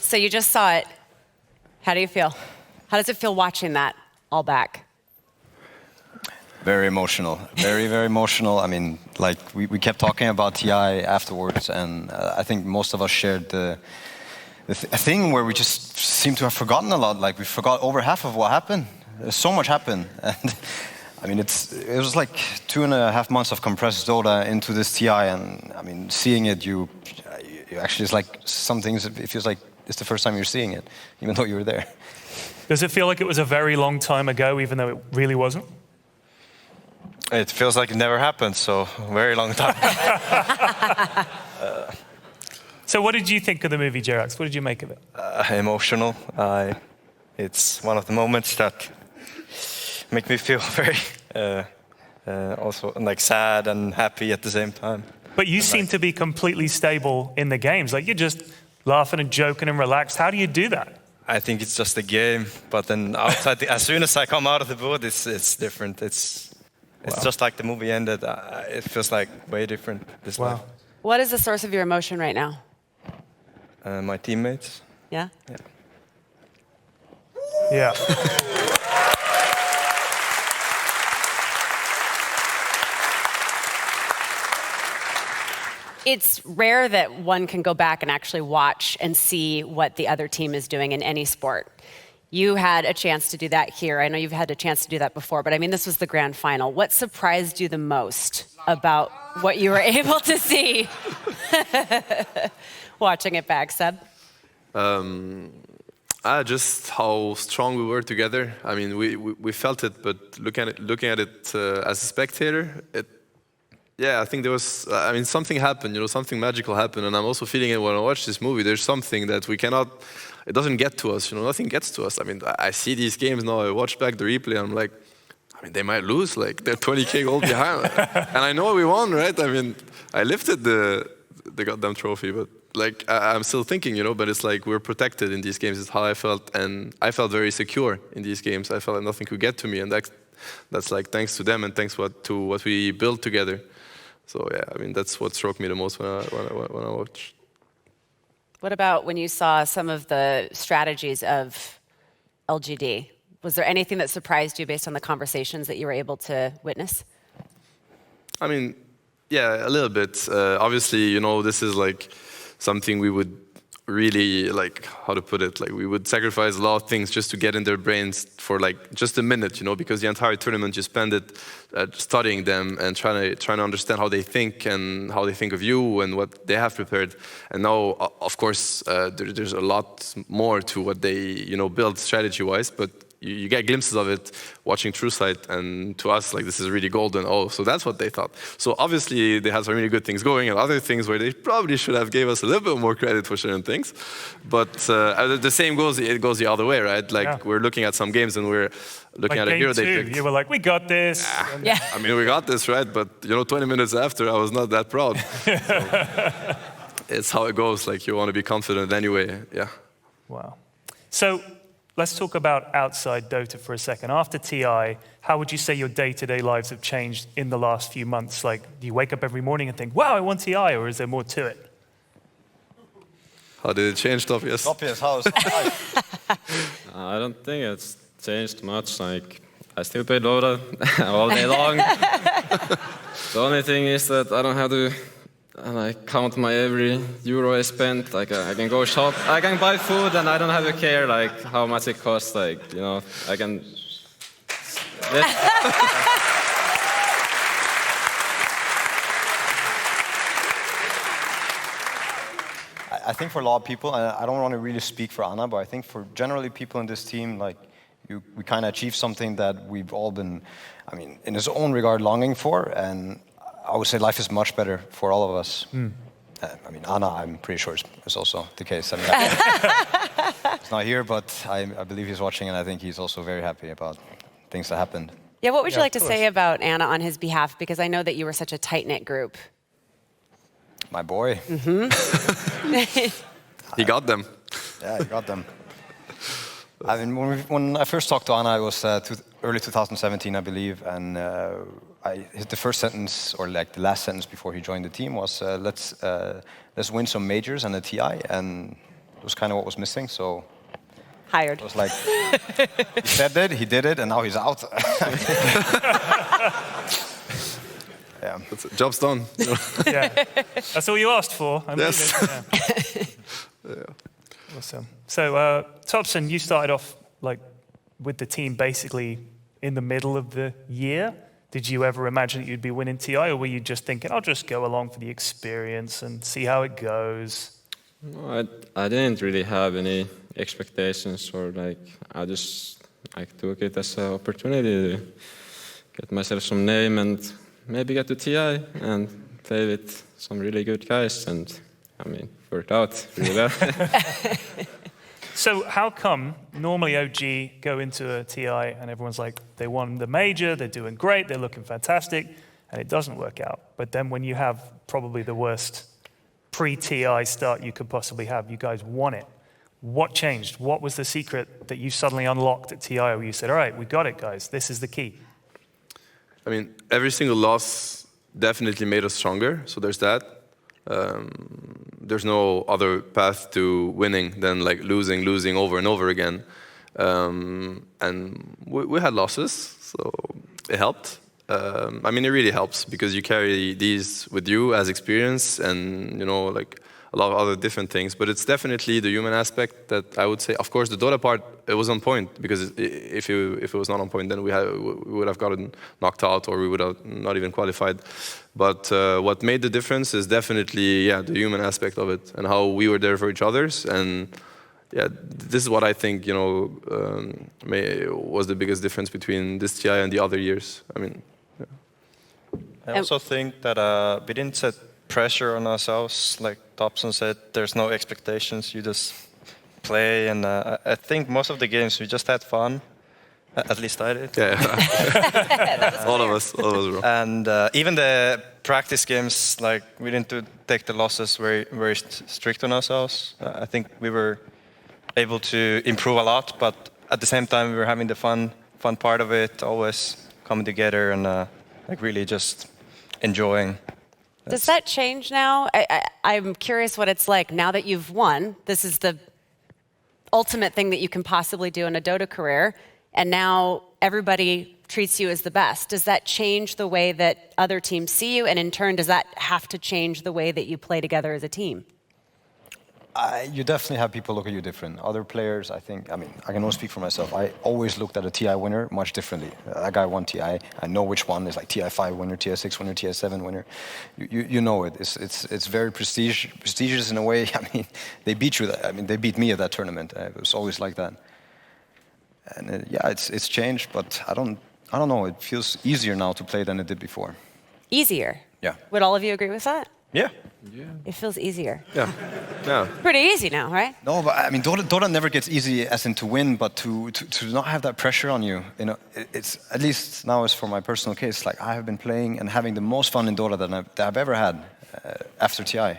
So you just saw it. How do you feel? How does it feel watching that all back? Very emotional, very, very emotional. I mean, like we kept talking about TI afterwards, and I think most of us shared the thing where we just seem to have forgotten a lot. Like we forgot over half of what happened. So much happened, and I mean, it was like 2.5 months of compressed Dota into this TI, and I mean, seeing it, you actually, it's like some things. It feels like it's the first time you're seeing it, even though you were there. Does it feel like it was a very long time ago, even though it really wasn't? It feels like it never happened, so a very long time. So what did you think of the movie, Jerax? What did you make of it? Emotional. It's one of the moments that make me feel very also like sad and happy at the same time. But you seem to be completely stable in the games. Like you're just laughing and joking and relaxed. How do you do that? I think it's just a game, but then outside, as soon as I come out of the booth, it's different. It's just like the movie ended. It feels like way different this life. What is the source of your emotion right now? My teammates. Yeah? Yeah. It's rare that one can go back and actually watch and see what the other team is doing in any sport. You had a chance to do that here. I know you've had a chance to do that before, but I mean, this was the grand final. What surprised you the most about what you were able to see watching it back, Seb? Just how strong we were together. I mean, we felt it, but looking at it as a spectator, I think there was, something happened, something magical happened, and I'm also feeling it when I watch this movie. There's something that we cannot, it doesn't get to us, nothing gets to us. I mean, I see these games now, I watch back the replay, and I'm like, they might lose, like, they're 20K gold behind. And I know we won, right? I mean, I lifted the goddamn trophy, but, like, I'm still thinking, but it's like we're protected in these games, is how I felt, and I felt very secure in these games. I felt like nothing could get to me, and that's like, thanks to them, and thanks to what we built together. So yeah, that's what struck me the most when I watched. What about when you saw some of the strategies of LGD? Was there anything that surprised you based on the conversations that you were able to witness? I mean, yeah, a little bit. Obviously, this is like something we would really, like, how to put it, like we would sacrifice a lot of things just to get in their brains for like just a minute, because the entire tournament you spend it studying them and trying to understand how they think and how they think of you and what they have prepared. And now, of course, there's a lot more to what they build strategy-wise, but you get glimpses of it watching TrueSight, and to us, like, this is really golden. Oh, so that's what they thought. So obviously they have some really good things going and other things where they probably should have gave us a little bit more credit for certain things. But the same goes the other way, right? Like we're looking at some games and we're looking like at a hero they picked. You were like, we got this. Yeah. I mean, we got this, right? But 20 minutes after, I was not that proud. So, it's how it goes. Like, you want to be confident anyway. Yeah. Wow. So let's talk about outside Dota for a second. After TI, how would you say your day-to-day lives have changed in the last few months? Like, do you wake up every morning and think, wow, I won TI, or is there more to it? How did it change, Topias? Topias, how's life? I don't think it's changed much. Like, I still play Dota all day long. The only thing is that I don't have to count my every euro I spent. Like, I can go shop, I can buy food, and I don't have to care like how much it costs. Like, I can. I think for a lot of people, and I don't want to really speak for Anna, but I think for generally people in this team, like, we kind of achieved something that we've all been, in its own regard, longing for, and I would say life is much better for all of us. Anna, I'm pretty sure is also the case. He's not here, but I believe he's watching, and I think he's also very happy about things that happened. Yeah, what would you like to say about Anna on his behalf? Because I know that you were such a tight-knit group. My boy. He got them. Yeah, he got them. When I first talked to Anna, it was early 2017, I believe, and the first sentence, or like the last sentence before he joined the team, was let's win some majors and a TI, and was kind of what was missing. So Hired. it was like, he said it, he did it, and now he's out. Yeah. That's it. Job's done. Yeah. That's all you asked for. I believe Yes. it. Yeah. Awesome. So, Topson, you started off like with the team basically in the middle of the year. Did you ever imagine that you'd be winning TI, or were you just thinking, I'll just go along for the experience and see how it goes? No, I didn't really have any expectations, or like I just took it as an opportunity to get myself some name and maybe get to TI and play with some really good guys, and I mean, worked out really well. So how come normally OG go into a TI and everyone's like, they won the major, they're doing great, they're looking fantastic, and it doesn't work out. But then when you have probably the worst pre-TI start you could possibly have, you guys won it. What changed? What was the secret that you suddenly unlocked at TI where you said, all right, we got it, guys, this is the key? I mean, every single loss definitely made us stronger, so there's that. There's no other path to winning than like losing over and over again. And we had losses, so it helped. I mean, it really helps because you carry these with you as experience and, you know, like a lot of other different things. But it's definitely the human aspect that I would say. Of course, the Dota part, it was on point because if it was not on point, then we would have gotten knocked out or we would have not even qualified. But what made the difference is definitely, yeah, the human aspect of it and how we were there for each other's. And yeah, this is what I think, you know, was the biggest difference between this TI and the other years. I mean, yeah. I also think that we didn't set pressure on ourselves. Like Topson said, there's no expectations. You just play. And I think most of the games we just had fun. At least I did. Yeah. all of us, bro. And even the practice games, like we didn't take the losses very strict on ourselves. I think we were able to improve a lot, but at the same time we were having the fun part of it, always coming together and like really just enjoying. Does that change now? I'm curious what it's like now that you've won. This is the ultimate thing that you can possibly do in a Dota career, and now everybody treats you as the best. Does that change the way that other teams see you, and in turn, does that have to change the way that you play together as a team? You definitely have people look at you different. Other players, I think, I mean, I can only speak for myself. I always looked at a TI winner much differently. That guy won TI. I know which one is like TI 5 winner, TI 6 winner, TI 7 winner. You know it. It's very prestigious in a way. I mean, they beat you. I mean, they beat me at that tournament. It was always like that. And yeah, it's changed, but I don't know. It feels easier now to play than it did before. Easier? Yeah. Would all of you agree with that? Yeah. It feels easier. Yeah. Yeah. Pretty easy now, right? No, but I mean, Dota never gets easy as in to win, but to not have that pressure on you. You know, it's at least now is for my personal case. Like I have been playing and having the most fun in Dota that I've ever had after TI.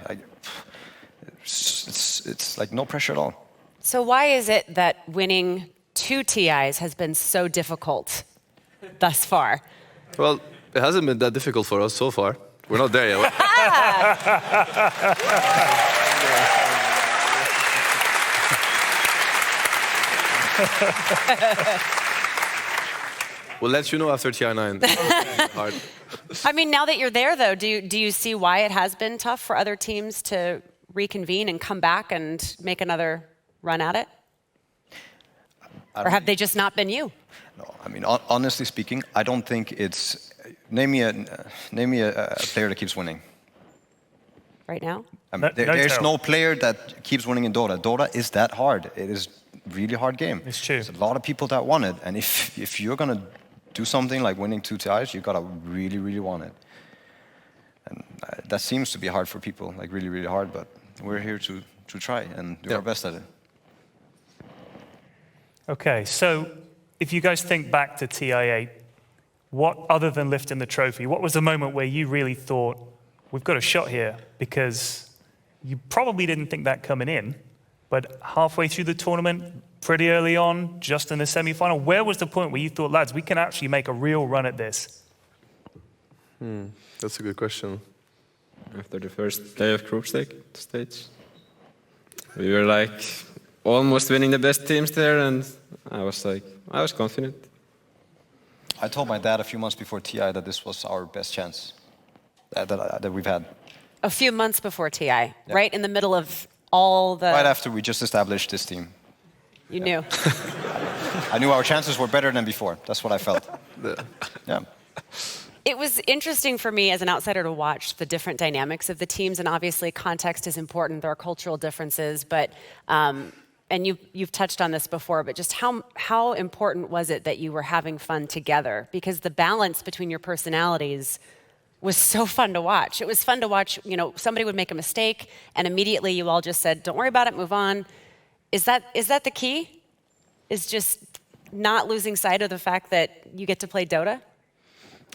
It's like no pressure at all. So why is it that winning 2 TIs has been so difficult thus far? Well, it hasn't been that difficult for us so far. We're not there yet. We'll let you know after TI9. Hard. I mean, now that you're there, though, do you see why it has been tough for other teams to reconvene and come back and make another run at it? Or have they just not been you? No, I mean, honestly speaking, I don't think it's... Name me a player that keeps winning. Right now? I mean, there's no player that keeps winning in Dota. Dota is that hard. It is a really hard game. It's true. There's a lot of people that want it. And if you're going to do something like winning 2 TIs, you got to really, really want it. And that seems to be hard for people, like really, really hard. But we're here to try and do our best at it. Okay, so if you guys think back to TI8, what, other than lifting the trophy, what was the moment where you really thought, we've got a shot here? Because you probably didn't think that coming in, but halfway through the tournament, pretty early on, just in the semi-final, where was the point where you thought, lads, we can actually make a real run at this? That's a good question. After the first playoff group stage. We were like almost winning the best teams there, and I was confident. I told my dad a few months before TI that this was our best chance that we've had. A few months before TI, right in the middle of all the... Right after we just established this team. You knew. I knew our chances were better than before. That's what I felt. Yeah. It was interesting for me as an outsider to watch the different dynamics of the teams, and obviously context is important. There are cultural differences, but and you've touched on this before, but just how important was it that you were having fun together? Because the balance between your personalities was so fun to watch. It was fun to watch. You know, somebody would make a mistake, and immediately you all just said, "Don't worry about it, move on." Is that the key? Is just not losing sight of the fact that you get to play Dota?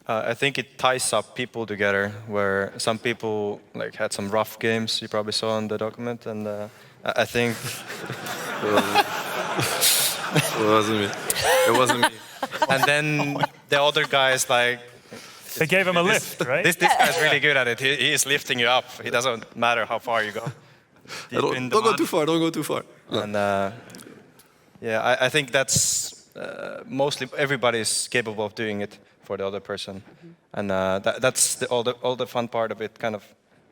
I think it ties up people together, where some people like had some rough games you probably saw in the document, and I think It wasn't me. and then the other guys like They gave him a lift, right? this guy's really good at it. He is lifting you up. It doesn't matter how far you go. Don't go too far. Don't go too far. And yeah, I think that's mostly everybody's capable of doing it for the other person, and that's all the fun part of it. Kind of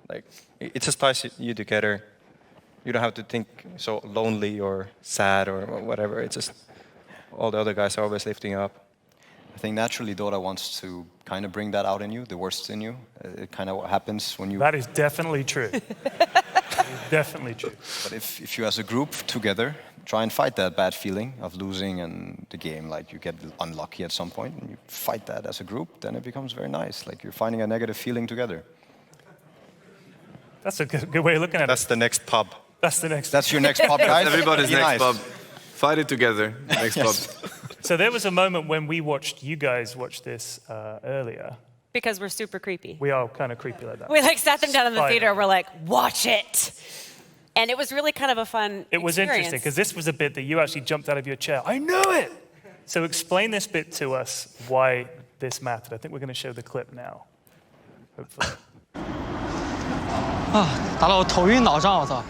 like it just ties you together. You don't have to think so lonely or sad or whatever. It's just all the other guys are always lifting you up. I think naturally Dota wants to kind of bring that out in you, the worst in you. It kind of happens when you... That is definitely true. Definitely true. But if you as a group together try and fight that bad feeling of losing and the game, like you get unlucky at some point, and you fight that as a group, then it becomes very nice. Like you're finding a negative feeling together. That's a good way of looking at That's it. the next pub. That's your next pub, guys. Everybody's Be next nice. pub. Fight it together. Next pub. So there was a moment when we watched, you guys watched this earlier. Because we're super creepy. We are kind of creepy like that. We like sat them down in the Spider. theater. We're like, watch it. And it was really kind of a fun It was interesting because this was a bit that you actually jumped out of your chair. I knew it. So explain this bit to us, why this mattered. I think we're going to show the clip now. Hopefully. 打到我头晕脑胀，我操！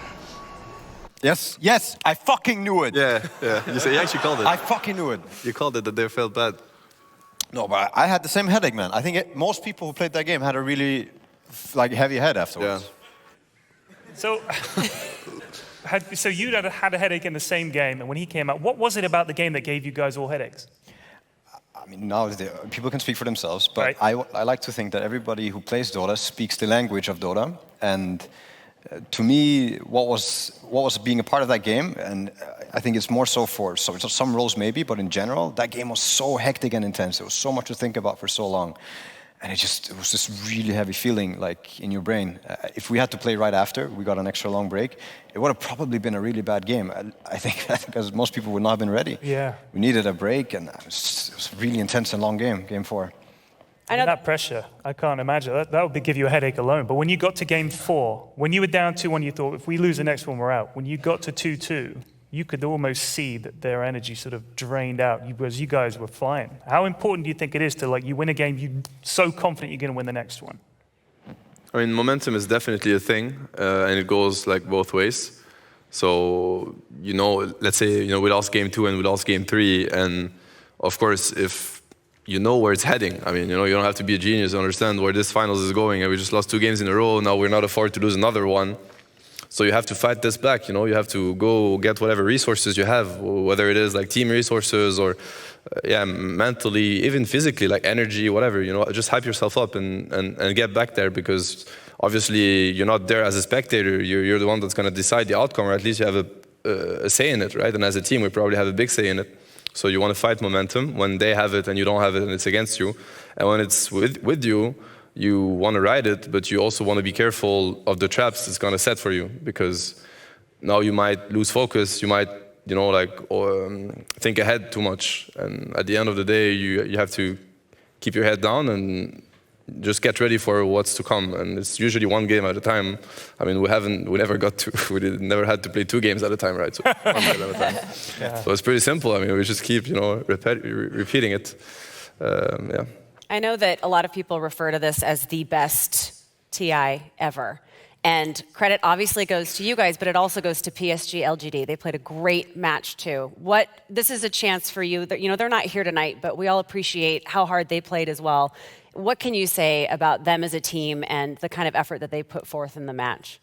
Yes, I fucking knew it. Yeah. You actually called it. I fucking knew it. You called it that they felt bad. No, but I had the same headache, man. I think most people who played that game had a really heavy head afterwards. Yeah. So, so you had a headache in the same game, and when he came out, what was it about the game that gave you guys all headaches? I mean, now people can speak for themselves, but Right. I like to think that everybody who plays Dota speaks the language of Dota. And to me, what was being a part of that game, and I think it's more so for some roles maybe, but in general, that game was so hectic and intense. There was so much to think about for so long. And it was this really heavy feeling like in your brain. If we had to play right after, we got an extra long break, it would have probably been a really bad game. I think because most people would not have been ready. Yeah. We needed a break, and it was a really intense and long game 4. I know That pressure, I can't imagine. That would give you a headache alone. But when you got to game 4, when you were down 2-1, you thought, if we lose the next one, we're out. When you got to 2-2, you could almost see that their energy sort of drained out as you guys were flying. How important do you think it is to, like, you win a game, you're so confident you're going to win the next one? I mean, momentum is definitely a thing, and it goes like both ways. So, let's say, we lost game 2 and we lost game 3, and of course, if you know where it's heading, I mean, you don't have to be a genius to understand where this finals is going, and we just lost 2 games in a row, now we're not afford to lose another one. So you have to fight this back, you have to go get whatever resources you have, whether it is like team resources or mentally, even physically, like energy, whatever, just hype yourself up and get back there, because obviously you're not there as a spectator, you're the one that's going to decide the outcome, or at least you have a say in it, right? And as a team, we probably have a big say in it. So you want to fight momentum when they have it and you don't have it and it's against you. And when it's with you, you want to ride it, but you also want to be careful of the traps it's going to set for you, because now you might lose focus, you might, think ahead too much. And at the end of the day, you have to keep your head down and just get ready for what's to come. And it's usually one game at a time. I mean, we never had to play 2 games at a time, right? So one game at a time. Yeah. So it's pretty simple. I mean, we just keep, repeating it. Yeah. I know that a lot of people refer to this as the best TI ever. And credit obviously goes to you guys, but it also goes to PSG LGD. They played a great match too. This is a chance for you. They're not here tonight, but we all appreciate how hard they played as well. What can you say about them as a team and the kind of effort that they put forth in the match?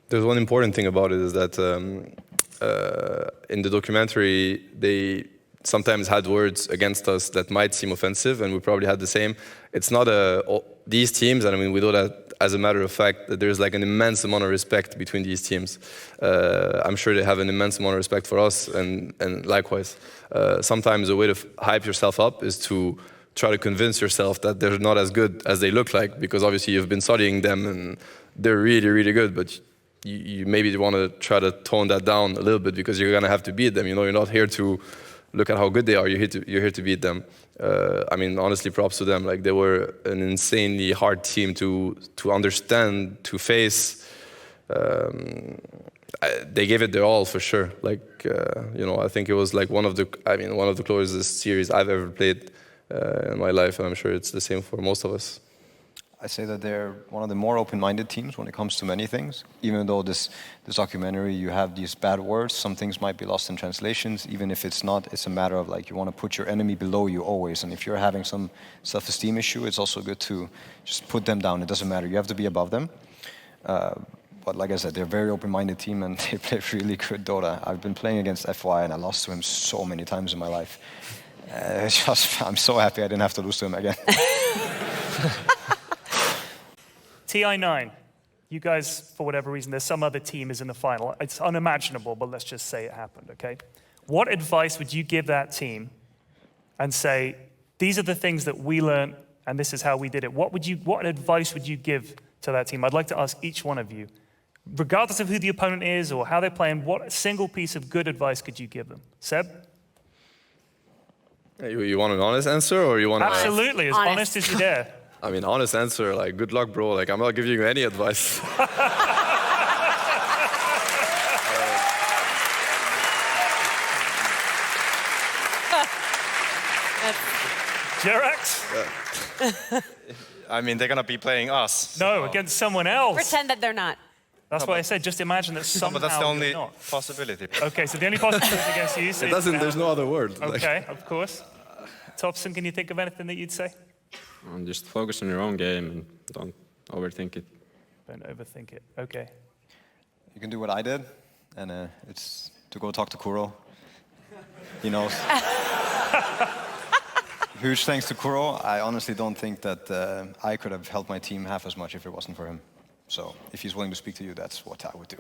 There's one important thing about it is that in the documentary, they sometimes had words against us that might seem offensive, and we probably had the same. It's not these teams, and I mean, we know that as a matter of fact, that there's like an immense amount of respect between these teams. I'm sure they have an immense amount of respect for us, and likewise. Sometimes a way to hype yourself up is to try to convince yourself that they're not as good as they look like, because obviously you've been studying them and they're really, really good, but you maybe want to try to tone that down a little bit because you're going to have to beat them. You're not here to look at how good they are. You're here to beat them. I mean, honestly, props to them. Like, they were an insanely hard team to understand, to face. They gave it their all for sure. Like, I think it was like one of the closest series I've ever played in my life, and I'm sure it's the same for most of us. I say that they're one of the more open-minded teams when it comes to many things. Even though this documentary, you have these bad words, some things might be lost in translations. Even if it's not, it's a matter of like you want to put your enemy below you always. And if you're having some self-esteem issue, it's also good to just put them down. It doesn't matter. You have to be above them. But like I said, they're a very open-minded team and they play really good Dota. I've been playing against FY and I lost to him so many times in my life. I'm so happy I didn't have to lose to him again. TI9, you guys, for whatever reason, there's some other team is in the final. It's unimaginable, but let's just say it happened, okay? What advice would you give that team and say, these are the things that we learned and this is how we did it? What advice would you give to that team? I'd like to ask each one of you, regardless of who the opponent is or how they're playing, what single piece of good advice could you give them? Seb? You want an honest answer, or you want Absolutely, as honest as you dare. I mean, honest answer, like, good luck, bro. Like, I'm not giving you any advice. Jerax? I mean, they're going to be playing us. No, against someone else. Pretend that they're not. That's why I said, just imagine that somehow But that's the only you're not. possibility. Okay, so the only possibility is against you. So There's no other word. Okay, of course. Thompson, can you think of anything that you'd say? Just focus on your own game and don't overthink it. Don't overthink it. Okay. You can do what I did, and it's to go talk to Kuro. He knows. Huge thanks to Kuro. I honestly don't think that I could have helped my team half as much if it wasn't for him. So if he's willing to speak to you, that's what I would do.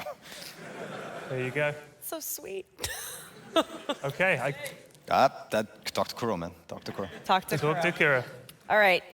There you go. So sweet. Okay. Talk to Kuro, man. Talk to Kuro. Talk to Talk to Kuro. Kira. All right.